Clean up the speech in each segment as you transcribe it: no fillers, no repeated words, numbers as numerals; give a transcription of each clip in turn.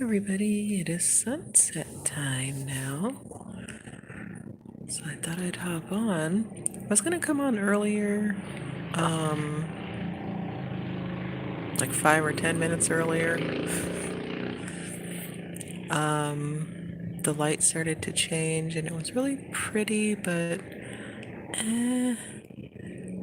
Everybody, it is sunset time now. So I thought I'd hop on. I was gonna come on earlier, um, like 5 or 10 minutes earlier. The light started to change and it was really pretty, but I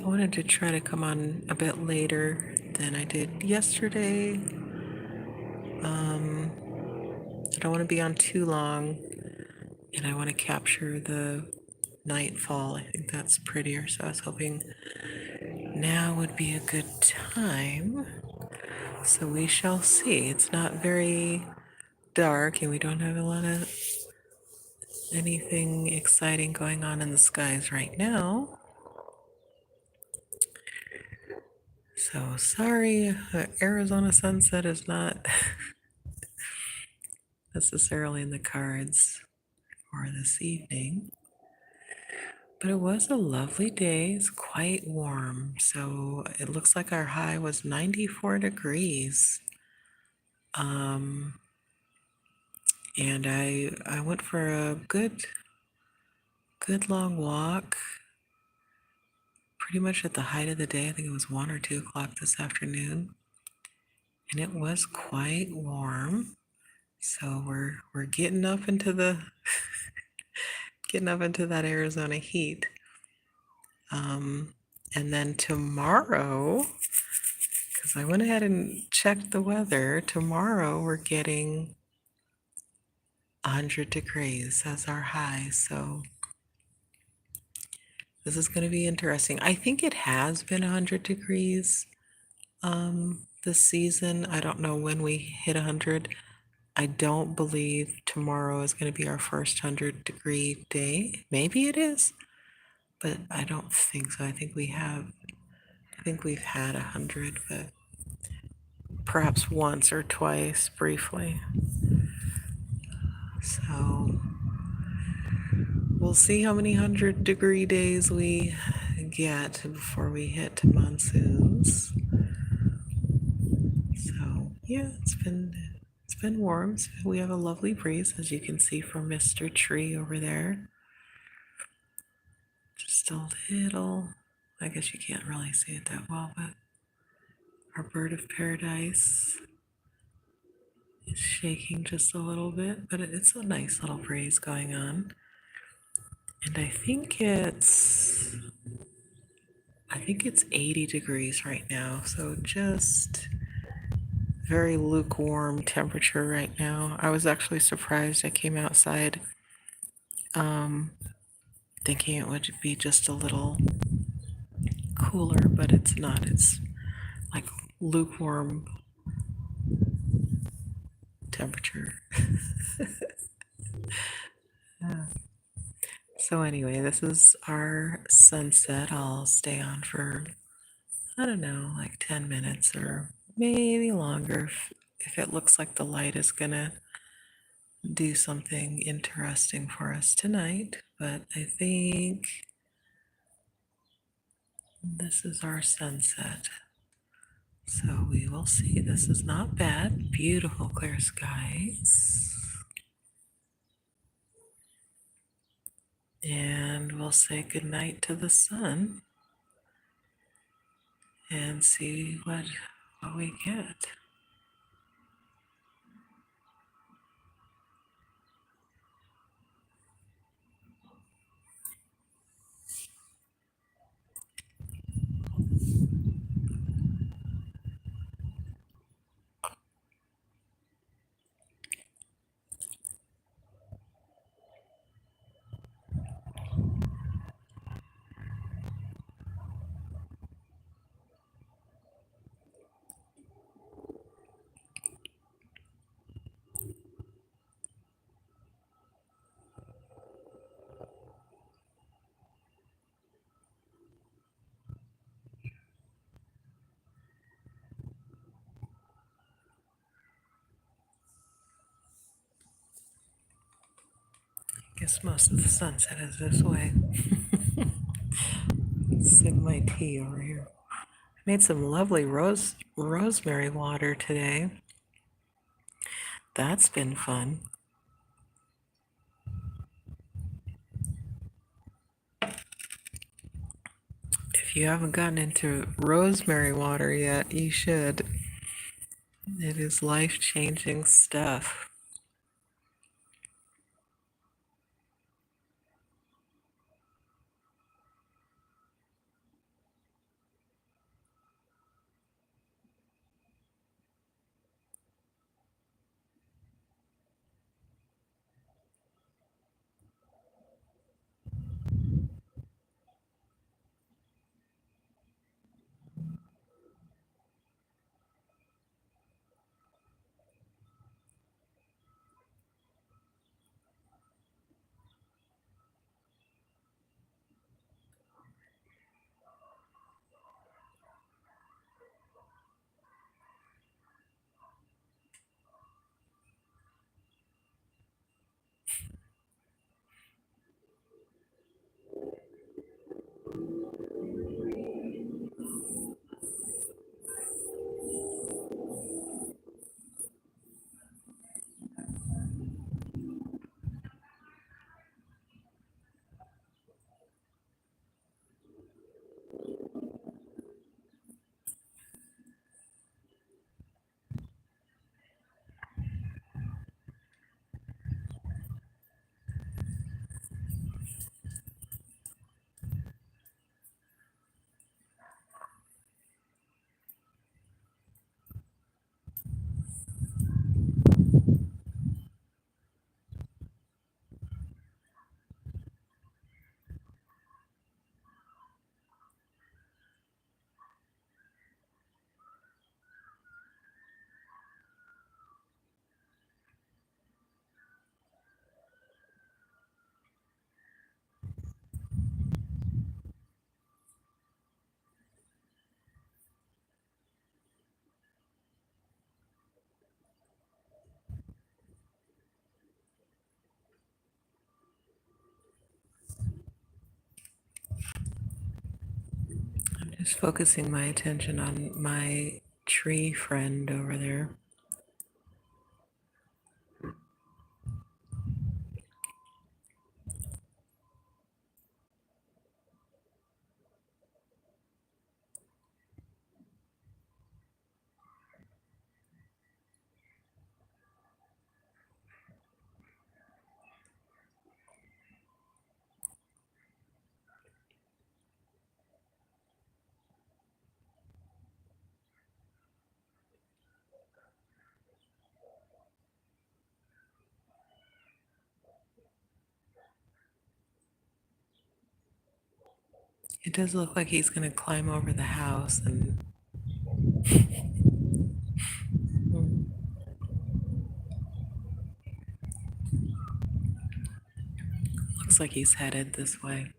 wanted to try to come on a bit later than I did yesterday. I don't want to be on too long, and I want to capture the nightfall. I think that's prettier, so I was hoping now would be a good time. So we shall see. It's not very dark, and we don't have a lot of anything exciting going on in the skies right now. So sorry, Arizona sunset is not necessarily in the cards for this evening. But it was a lovely day. It's quite warm. So it looks like our high was 94 degrees. And I went for a good long walk. Pretty much at the height of the day. I think it was 1 or 2 o'clock this afternoon. And it was quite warm. So we're getting up into the getting up into that Arizona heat. And then tomorrow, because I went ahead and checked the weather, tomorrow we're getting 100 degrees as our high. So this is going to be interesting. I think it has been 100 degrees this season. I don't know when we hit 100. I don't believe tomorrow is going to be our first 100-degree day. Maybe it is, but I don't think so. I think we've had 100, but perhaps once or twice briefly. So we'll see how many 100-degree days we get before we hit monsoons. So yeah, it's been warm. We have a lovely breeze, as you can see from Mr. Tree over there. Just a little, I guess you can't really see it that well, but our bird of paradise is shaking just a little bit, but it's a nice little breeze going on. And I think it's 80 degrees right now, so just very lukewarm temperature right now. I was actually surprised. I came outside thinking it would be just a little cooler, but it's not. It's like lukewarm temperature. So anyway, this is our sunset. I'll stay on for, I don't know, like 10 minutes or maybe longer if it looks like the light is gonna do something interesting for us tonight. But I think this is our sunset. So we will see. This is not bad. Beautiful clear skies. And we'll say goodnight to the sun and see what we get. I guess most of the sunset is this way. Sip my tea over here. I made some lovely rosemary water today. That's been fun. If you haven't gotten into rosemary water yet, you should. It is life-changing stuff. I'm just focusing my attention on my tree friend over there. It does look like he's going to climb over the house and looks like he's headed this way.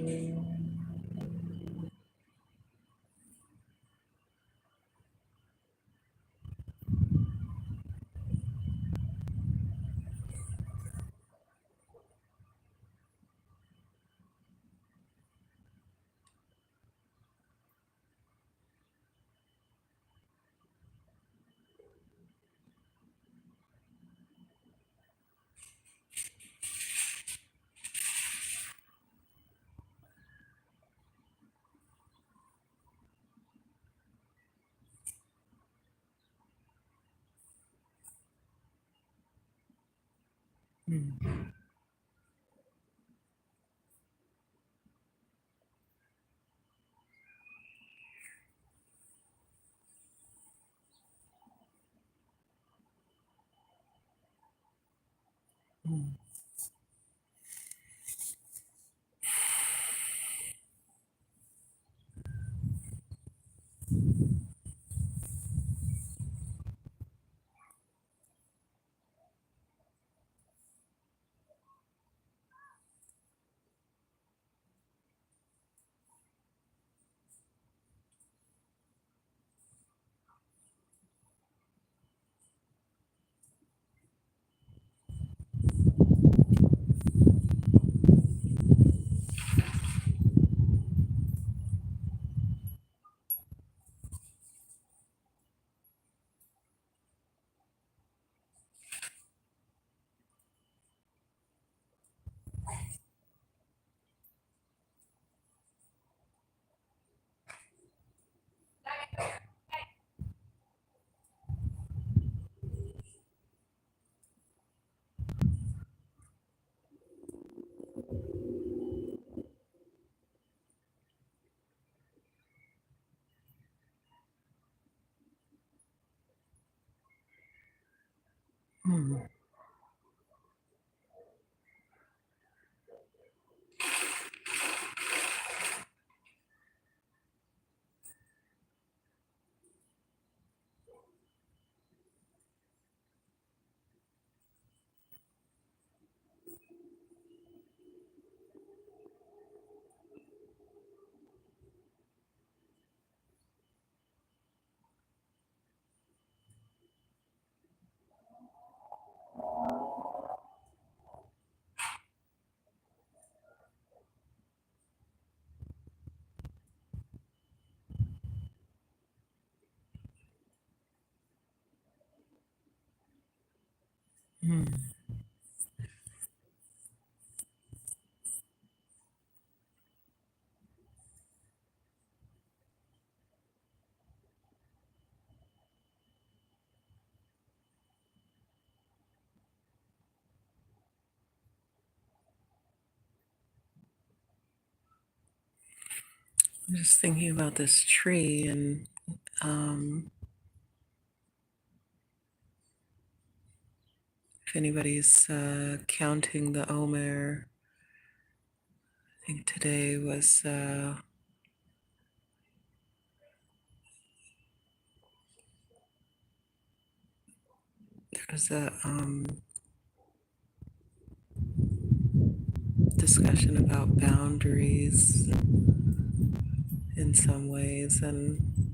Mm. Mm. Mm. Mm. I'm just thinking about this tree, and um, if anybody's counting the Omer, I think today was there was a discussion about boundaries in some ways, and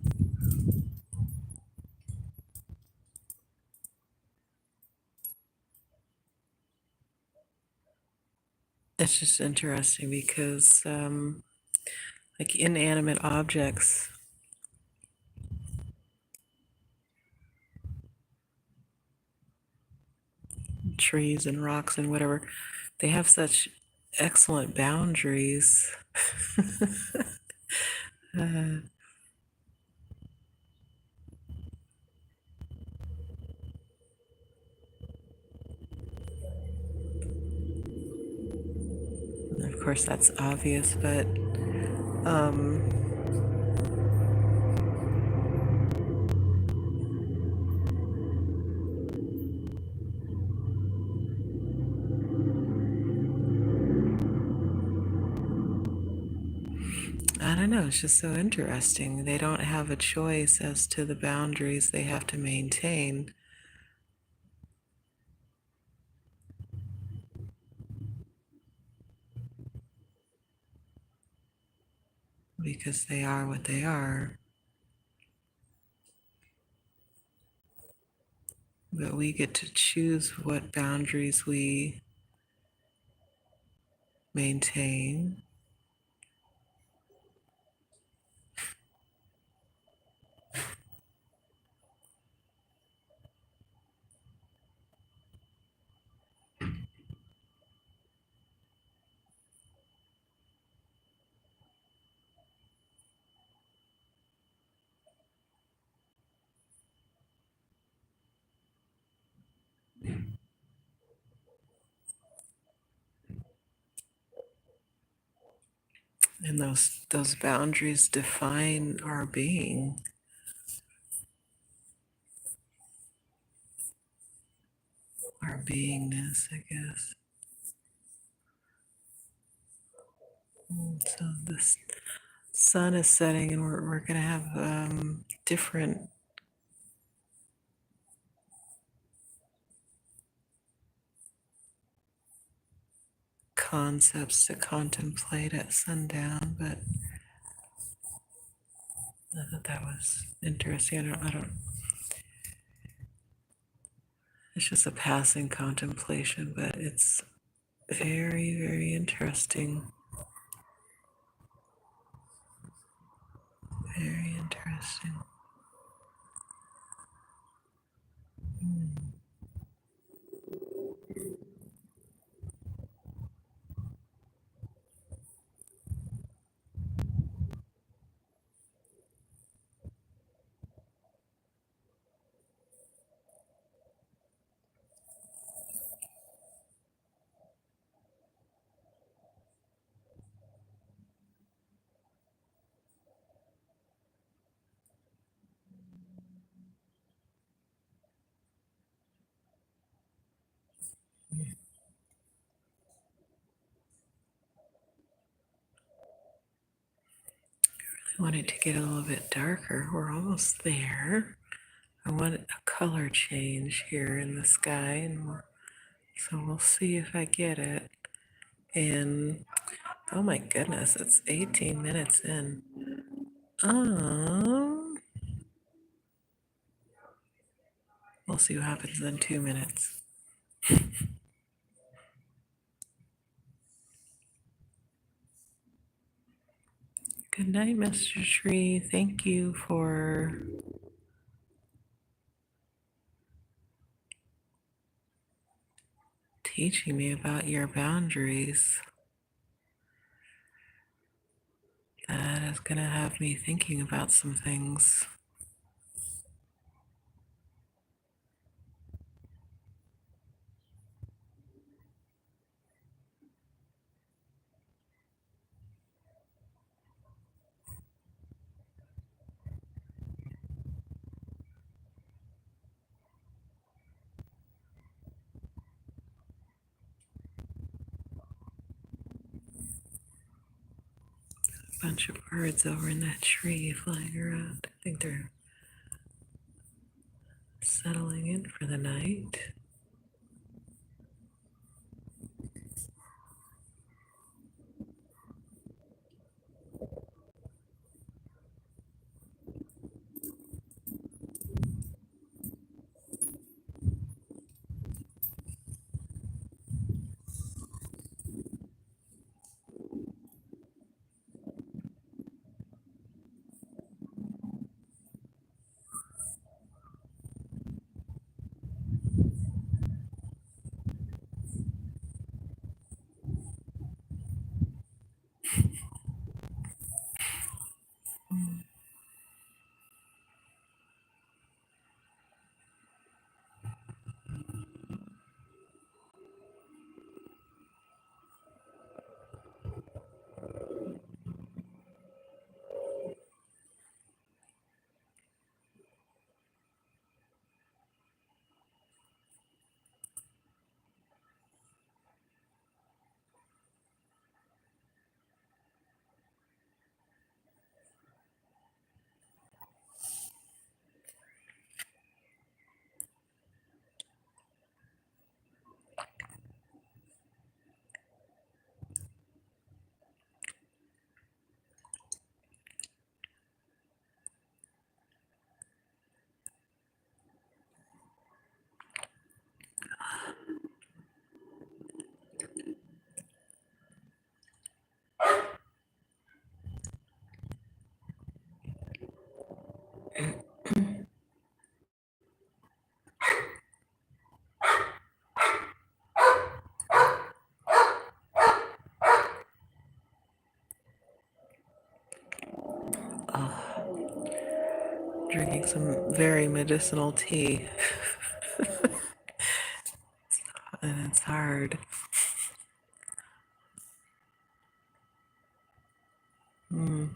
it's just interesting because like inanimate objects, trees and rocks and whatever, they have such excellent boundaries. uh, of course, that's obvious, but um, I don't know. It's just so interesting. They don't have a choice as to the boundaries they have to maintain. because they are what they are. But we get to choose what boundaries we maintain. And those boundaries define our being. Our beingness, I guess. So this sun is setting, and we're going to have different concepts to contemplate at sundown, but I thought that was interesting. I don't, it's just a passing contemplation, but it's very, very interesting. Very interesting. I want it to get a little bit darker. We're almost there. I want a color change here in the sky, and so we'll see if I get it. And oh my goodness, it's 18 minutes in. We'll see what happens in 2 minutes. Good night, Mr. Tree. Thank you for teaching me about your boundaries. That is going to have me thinking about some things. Bunch of birds over in that tree flying around. I think they're settling in for the night. Drinking some very medicinal tea, and it's hard. Mm.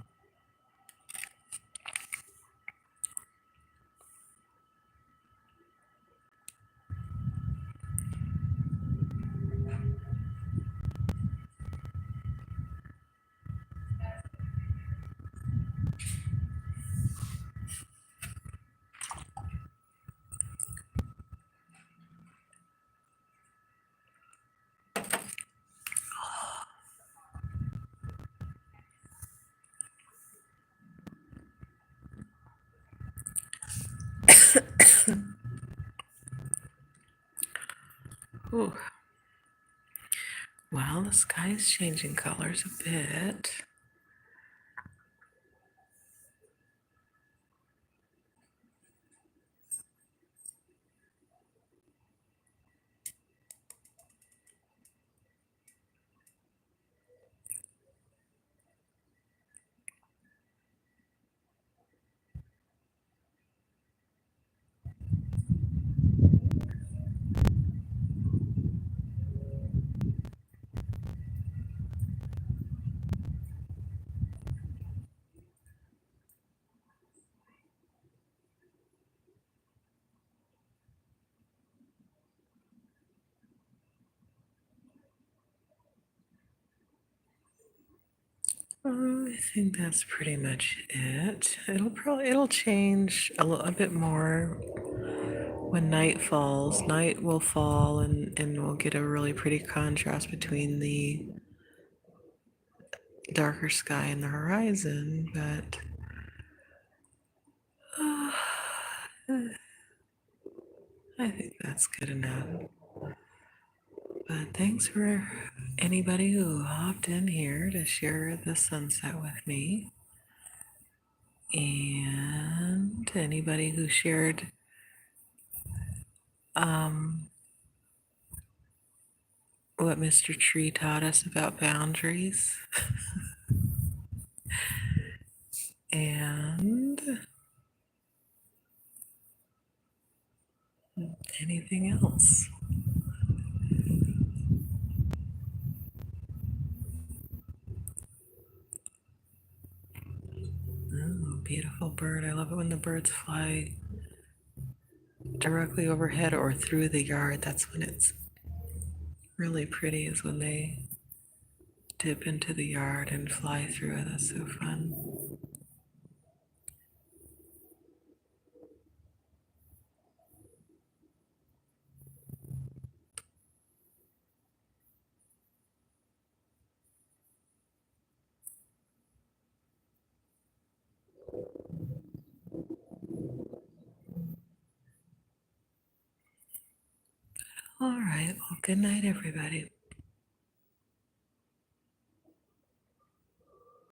Ooh. Well, the sky is changing colors a bit. I think that's pretty much it. It'll change a bit more when night falls. Night will fall, and we'll get a really pretty contrast between the darker sky and the horizon. But I think that's good enough. But thanks for anybody who hopped in here to share the sunset with me. And anybody who shared um, what Mr. Tree taught us about boundaries. And anything else. Oh, beautiful bird. I love it when the birds fly directly overhead or through the yard. That's when it's really pretty, is when they dip into the yard and fly through it. That's so fun. All right. Well, good night, everybody.